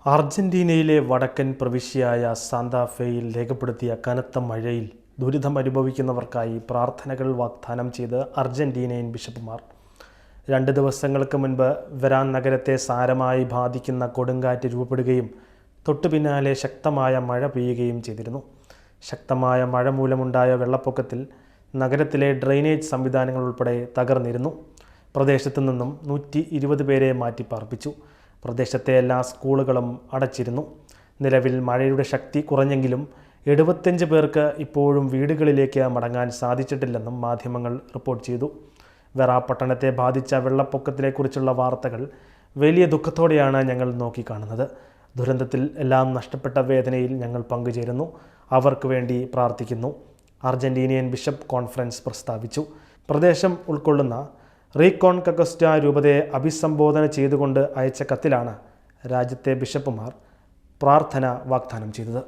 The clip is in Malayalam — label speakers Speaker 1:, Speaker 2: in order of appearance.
Speaker 1: അർജന്റീനയിലെ വടക്കൻ പ്രവിശ്യയായ സാന്താഫേയിൽ രേഖപ്പെടുത്തിയ കനത്ത മഴയിൽ ദുരിതം അനുഭവിക്കുന്നവർക്കായി പ്രാർത്ഥനകൾ വാഗ്ദാനം ചെയ്ത് അർജന്റീനിയൻ ബിഷപ്പുമാർ. 2 ദിവസങ്ങൾക്ക് മുൻപ് വെരാൻ നഗരത്തെ സാരമായി ബാധിക്കുന്ന കൊടുങ്കാറ്റ് രൂപപ്പെടുകയും തൊട്ടുപിന്നാലെ ശക്തമായ മഴ പെയ്യുകയും ചെയ്തിരുന്നു. ശക്തമായ മഴ മൂലമുണ്ടായ വെള്ളപ്പൊക്കത്തിൽ നഗരത്തിലെ ഡ്രെയിനേജ് സംവിധാനങ്ങൾ ഉൾപ്പെടെ തകർന്നിരുന്നു. പ്രദേശത്തു നിന്നും 120 പേരെ മാറ്റിപ്പാർപ്പിച്ചു. പ്രദേശത്തെ എല്ലാ സ്കൂളുകളും അടച്ചിരുന്നു. നിലവിൽ മഴയുടെ ശക്തി കുറഞ്ഞെങ്കിലും 75 പേർക്ക് ഇപ്പോഴും വീടുകളിലേക്ക് മടങ്ങാൻ സാധിച്ചിട്ടില്ലെന്നും മാധ്യമങ്ങൾ റിപ്പോർട്ട് ചെയ്തു. വെറ പട്ടണത്തെ ബാധിച്ച വെള്ളപ്പൊക്കത്തിനെക്കുറിച്ചുള്ള വാർത്തകൾ വലിയ ദുഃഖത്തോടെയാണ് ഞങ്ങൾ നോക്കിക്കാണുന്നത്. ദുരന്തത്തിൽ എല്ലാം നഷ്ടപ്പെട്ട വേദനയിൽ ഞങ്ങൾ പങ്കുചേരുന്നു. അവർക്ക് വേണ്ടി പ്രാർത്ഥിക്കുന്നു. അർജന്റീനിയൻ ബിഷപ്പ് കോൺഫറൻസ് പ്രസ്താവിച്ചു. പ്രദേശം ഉൾക്കൊള്ളുന്ന റീകോൺകസ്റ്റ രൂപതയെ അഭിസംബോധന ചെയ്തുകൊണ്ട് അയച്ച കത്തിലാണ് രാജ്യത്തെ ബിഷപ്പുമാർ പ്രാർത്ഥന വാഗ്ദാനം ചെയ്തത്.